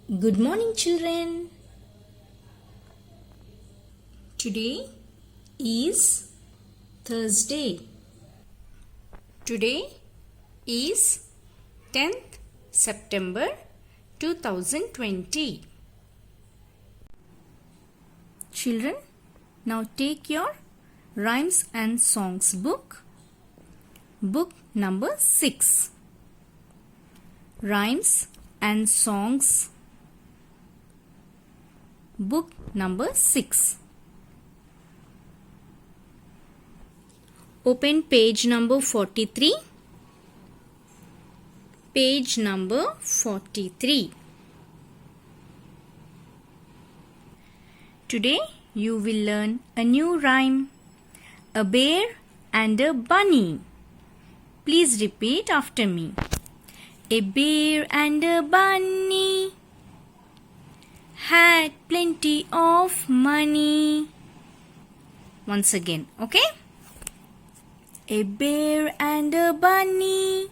Good morning, children. Today is Thursday. Today is 10th September 2020. Children, now take your rhymes and songs book number 6. Rhymes and songs book number 6. Open page number 43. Page number 43. Today you will learn a new rhyme. A bear and a bunny. Please repeat after me. A bear and a bunny had plenty of money. Once again, okay? A bear and a bunny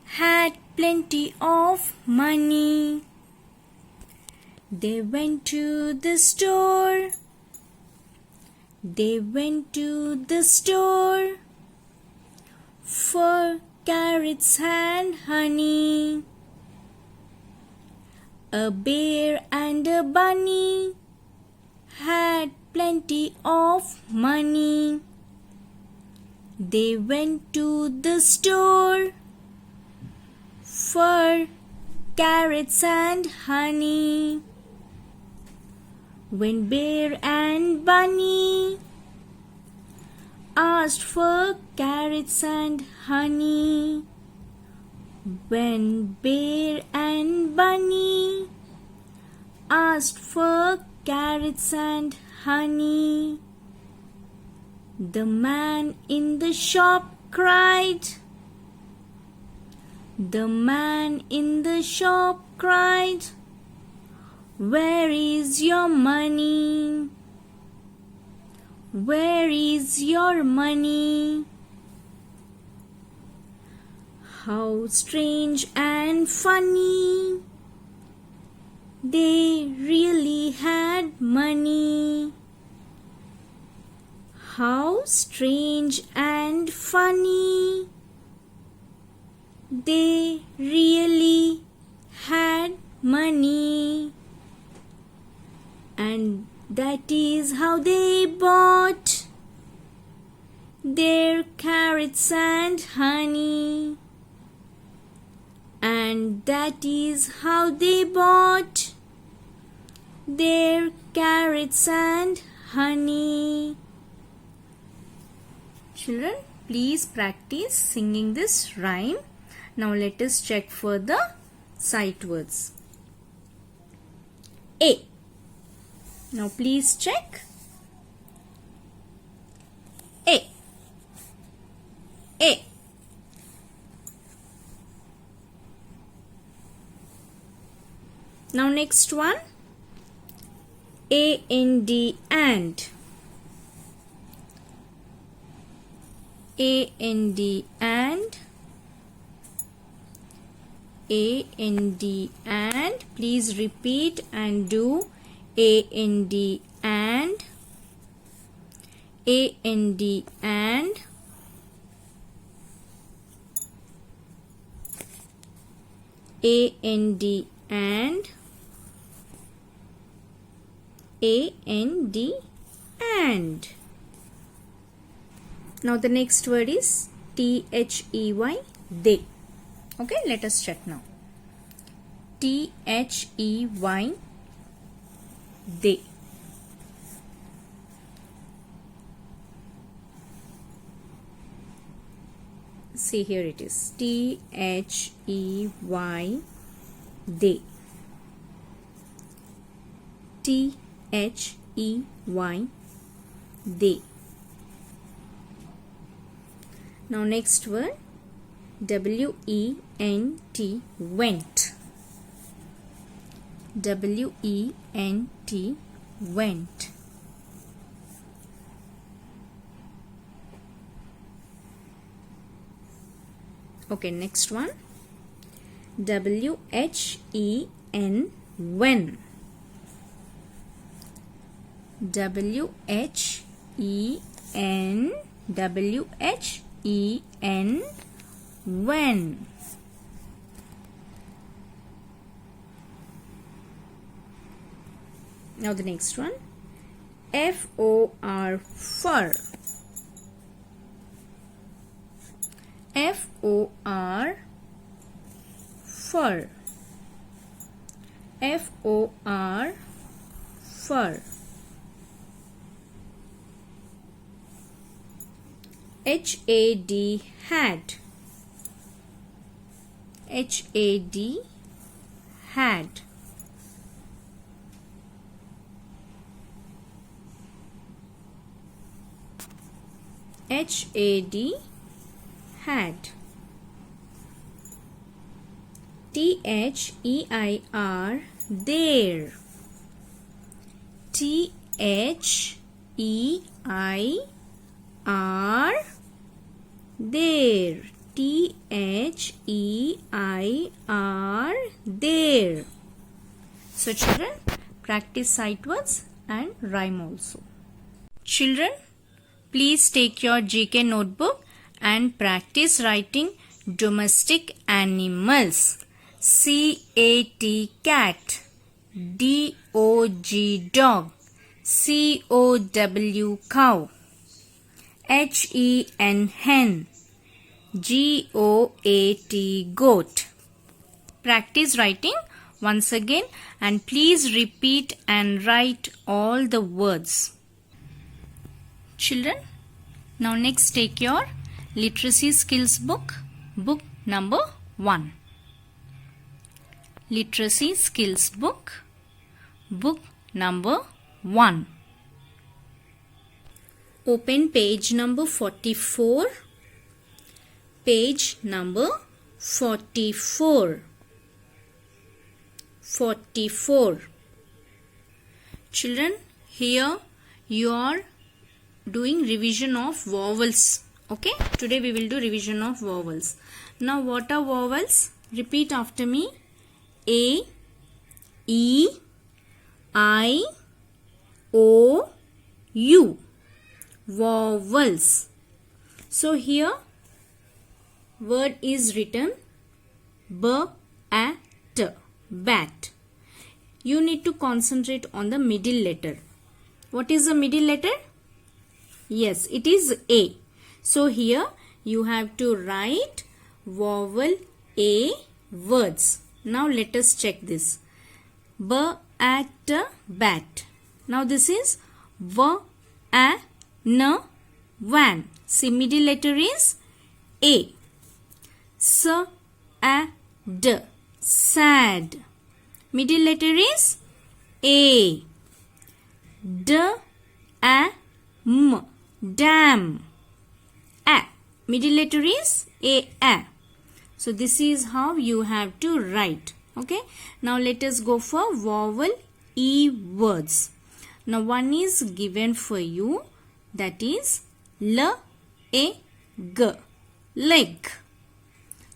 had plenty of money. They went to the store. They went to the store for carrots and honey. A bear and a bunny had plenty of money. They went to the store for carrots and honey. When bear and bunny asked for carrots and honey, when bear and bunny asked for carrots and honey, the man in the shop cried. The man in the shop cried, "Where is your money? Where is your money?" How strange and funny. They really had money. How strange and funny. They really had money. And that is how they bought their carrots and honey. And that is how they bought their carrots and honey. Children, please practice singing this rhyme. Now let us check for the sight words. A. Now please check. A. A. Now next one. And. And. And. And. Please repeat and do. And. And. And. And. And. Now the next word is they. They. Okay, let us check now. They. They. See, here it is. They. They. They. They. Now next word. Went. Went. Went. Okay, next one. W-H-E-N, when. W-H-E-N, W-H-E-N, when. Now the next one. F-O-R, fur. F-O-R, fur. F-O-R, fur. H-A-D, hat. H-A-D, hat. H-A-D, hat. T-H-E-I-R, there. T-H-E-I-R, there. T-H-E-I-R, there. So children, practice sight words and rhyme also. Children, please take your GK notebook and practice writing domestic animals. C-A-T, cat. D-O-G, dog. C-O-W, cow. H-E-N, hen. G-O-A-T, goat. Practice writing once again and please repeat and write all the words. Children, now next take your literacy skills book, book number 1. Literacy skills book, book number 1. Open page number 44. Page number 44. 44. Children, here you are doing revision of vowels. Okay, today we will do revision of vowels. Now what are vowels? Repeat after me. A, E, I, O, U. Vowels. So here word is written B-A-T, bat. You need to concentrate on the middle letter. What is the middle letter? Yes, it is A. So here you have to write vowel A words. Now let us check this. B-A-T, bat. Now this is V-A-N, van. See, middle letter is A. S-A-D, sad. Middle letter is A. D-A-M, dam. A. Middle letter is A. So this is how you have to write. Okay. Now let us go for vowel E words. Now one is given for you, that is L-A-G, leg.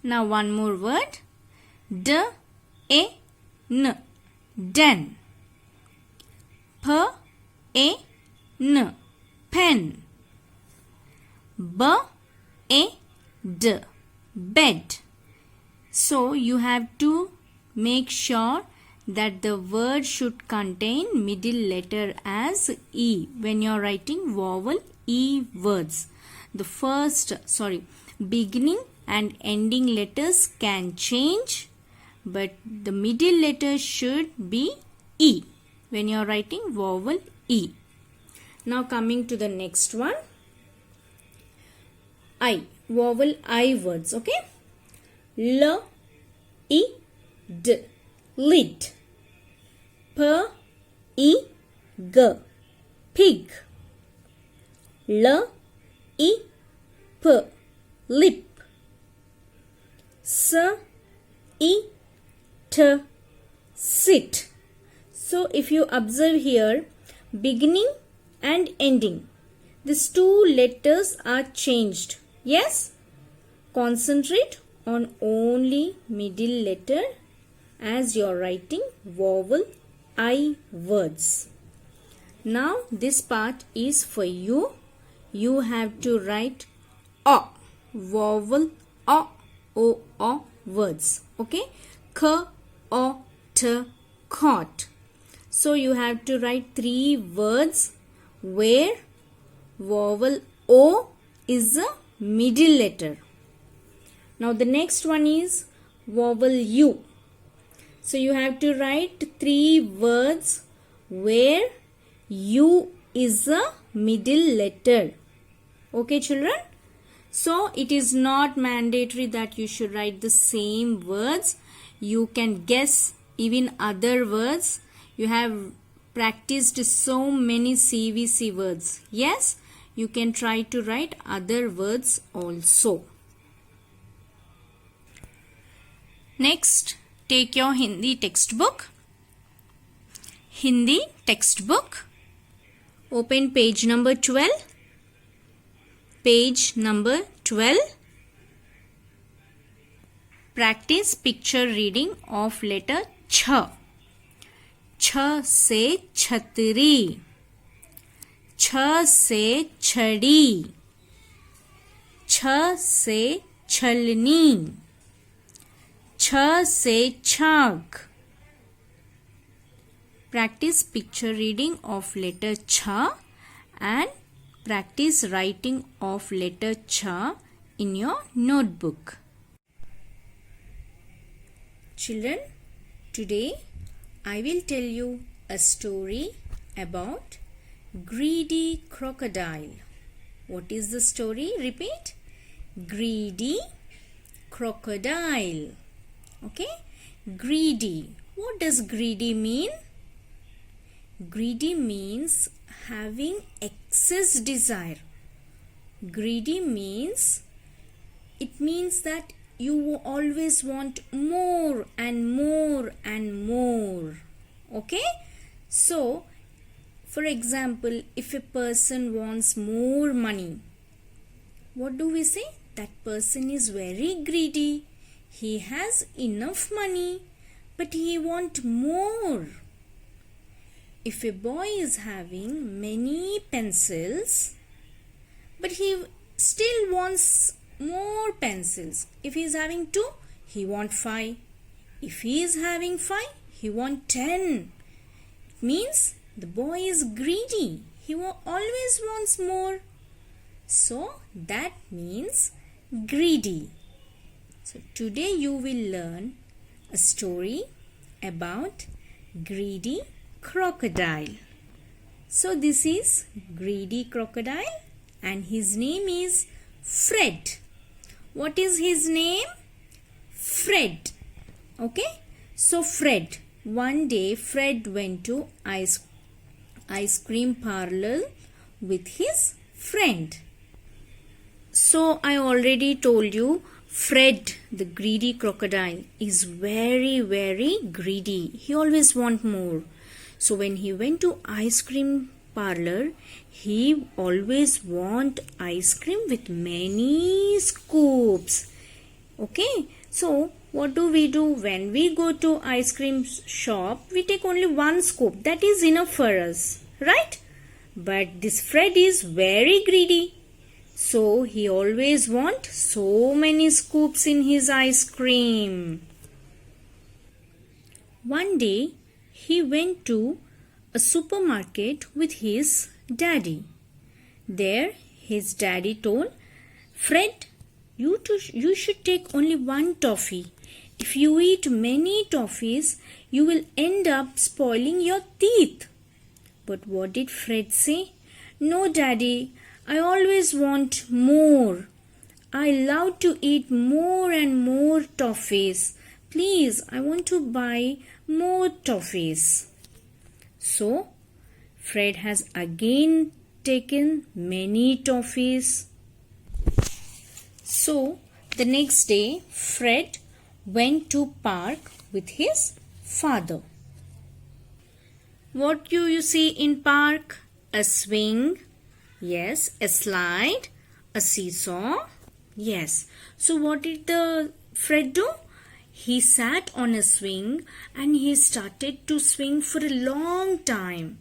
Now one more word, D-A-N, den. P-A-N, pen. B-A-D, bed. So you have to make sure that the word should contain middle letter as E when you are writing vowel E words. The beginning and ending letters can change, but the middle letter should be E when you are writing vowel E. Now coming to the next one, I, vowel I words. Okay, L, E, D, lid. P, E, G, pig. L, E, P, lip. S, E, T, sit. So if you observe here, beginning and ending, these two letters are changed. Yes? Concentrate on only middle letter as you're writing vowel I words. Now this part is for you. You have to write A, vowel A, O words. Okay? K, O, T, cot. So you have to write 3 words where vowel O is a middle letter. Now the next one is vowel U. So you have to write 3 words where U is a middle letter. Okay, children? So it is not mandatory that you should write the same words. You can guess even other words. You have practiced so many CVC words. Yes, you can try to write other words also. Next, take your Hindi textbook. Hindi textbook. Open page number 12. Page number 12. Practice picture reading of letter Ch. छ से छतरी, छ से छड़ी, छ से छलनी, छ से छाग. Practice picture reading of letter Ch and practice writing of letter Ch in your notebook. Children, today I will tell you a story about greedy crocodile. What is the story? Repeat. Greedy crocodile. Okay? Greedy. What does greedy mean? Greedy means having excess desire. Greedy means, it means that you always want more and more and more. Okay? So, for example, if a person wants more money, what do we say? That person is very greedy. He has enough money, but he wants more. If a boy is having many pencils, but he still wants more pencils. If he is having 2, he wants 5. If he is having 5, he wants 10. It means the boy is greedy. He always wants more. So that means greedy. So today you will learn a story about greedy crocodile. So this is greedy crocodile and his name is Fred. What is his name? Fred. Okay? So Fred. One day Fred went to ice cream parlor with his friend. So I already told you, Fred, the greedy crocodile, is very, very greedy. He always wants more. So when he went to ice cream parlor, he always want ice cream with many scoops. Okay, so what do? When we go to ice cream shop, we take only 1 scoop. That is enough for us, right? But this Fred is very greedy. So he always want so many scoops in his ice cream. One day, he went to a supermarket with his daddy. There, his daddy told, Fred, you should take only 1 toffee. If you eat many toffees, you will end up spoiling your teeth. But what did Fred say? No, daddy, I always want more. I love to eat more and more toffees. Please, I want to buy more toffees. So, Fred has again taken many toffees. So, the next day, Fred went to park with his father. What do you see in park? A swing. Yes. A slide. A seesaw. Yes. So, what did the Fred do? He sat on a swing and he started to swing for a long time.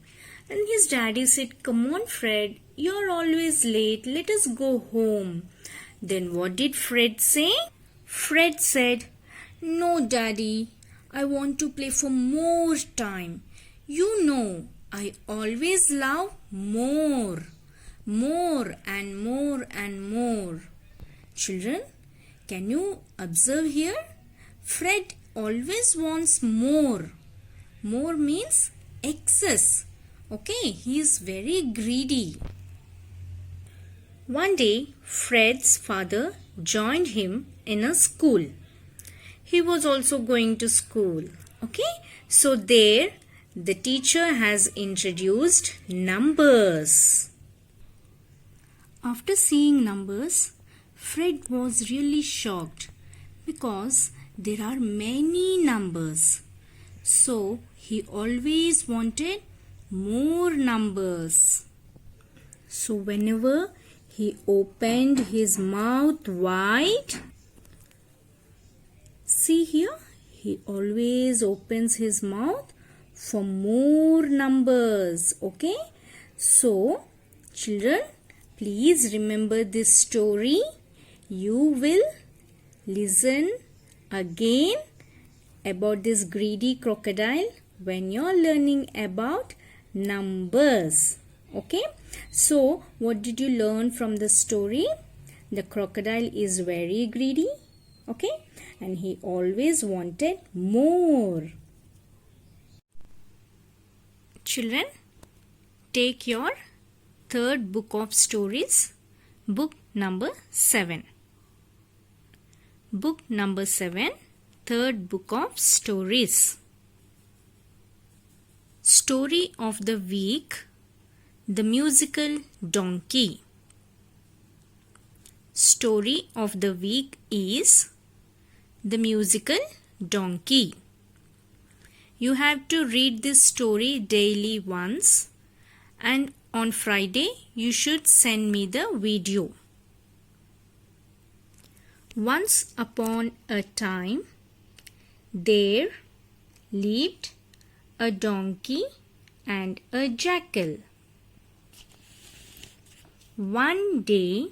And his daddy said, "Come on, Fred, you're always late. Let us go home." Then what did Fred say? Fred said, "No, Daddy, I want to play for more time. You know, I always love more. More and more and more." Children, can you observe here? Fred always wants more. More means excess. Okay, he is very greedy. One day, Fred's father joined him in a school. He was also going to school. Okay, so there the teacher has introduced numbers. After seeing numbers, Fred was really shocked because there are many numbers. So he always wanted more numbers. So whenever he opened his mouth wide, see here, he always opens his mouth for more numbers. Okay, so children, please remember this story. You will listen again about this greedy crocodile when you're learning about numbers. Okay, so what did you learn from the story? The crocodile is very greedy. Okay, and he always wanted more. Children, take your third book of stories, book number 7. Book number 7, third book of stories. Story of the week, The Musical Donkey. Story of the week is The Musical Donkey. You have to read this story daily once, and on Friday you should send me the video. Once upon a time, there lived a donkey and a jackal. One day,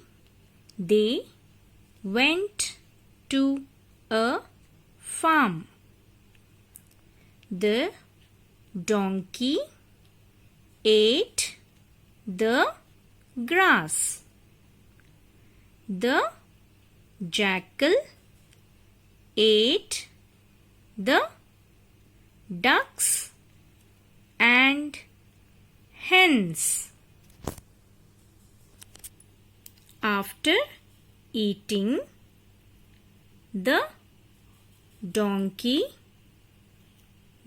they went to a farm. The donkey ate the grass. The jackal ate the ducks and hens. After eating, the donkey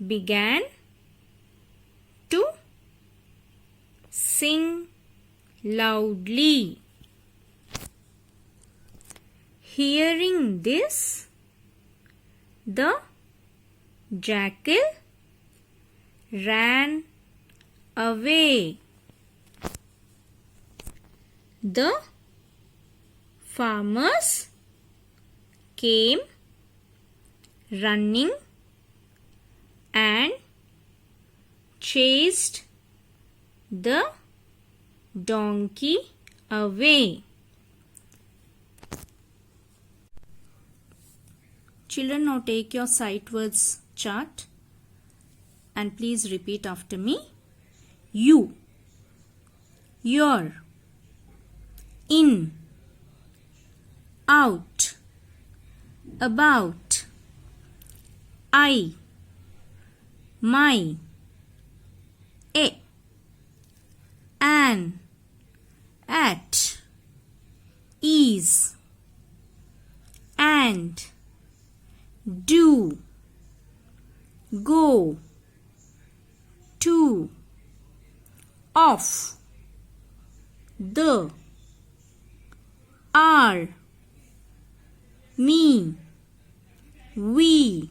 began to sing loudly. Hearing this, the jackal ran away. The farmers came running and chased the donkey away. Children, now take your sight words chart and please repeat after me. You, your, in, out, about, I, my, a, an, at, is, and, do, go, to, of, the, are, me, we,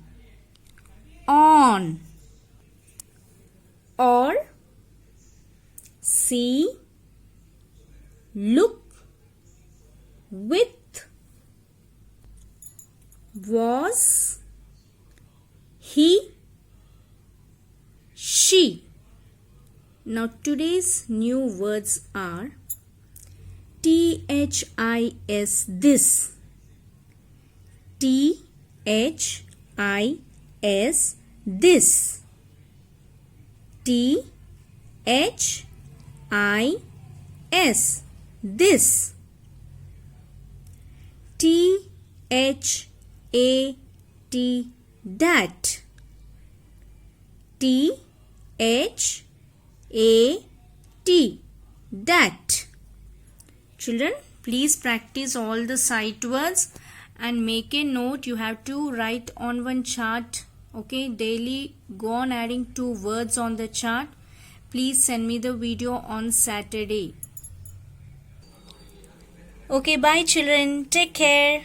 on, or, see, look, with, was, he, she. Now today's new words are THIS, this. THIS, this. THIS, this. THAT, that. THAT, that. Children, please practice all the sight words and make a note. You have to write on one chart. Okay, daily go on adding 2 words on the chart. Please send me the video on Saturday. Okay, bye children. Take care.